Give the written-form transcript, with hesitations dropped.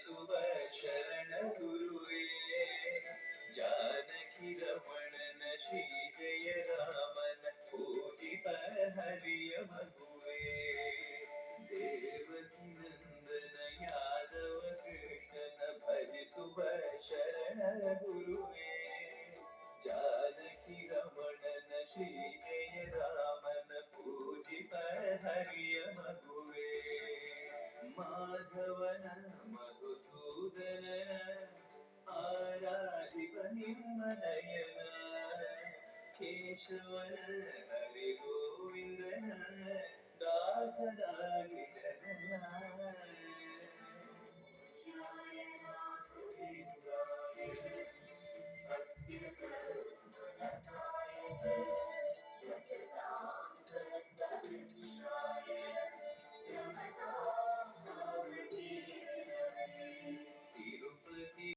ಭಜಿಸುವ ಶರಣ ಗುರುವೇ. ಜಾನಕಿ ರಮಣನ ಶ್ರೀ ಜಯ ರಾಮನ ಪೂಜಿತ ಹರಿಯ ಮಗುವೇ. ದೇವಕಿ ನಂದನ ಯಾದವ ಕೃಷ್ಣನ ಭಜಿಸುವ ಶರಣ ಗುರುವೇ. ಜಾನಕಿ ರಮಣನ ಶ್ರೀ ಜಯ ರಾಮನ ಪೂಜಿತ ಹರಿಯ ಮಗುವೇ. ಮಾಧವನ ಮಧುಸೂದನನ ಆರಾಧಿಪ ನಿರ್ಮಲಯನ. ಕೇಶವನ ಹರಿ ಗೋವಿಂದನ ದಾಸರಾಗಿ ಜನನ.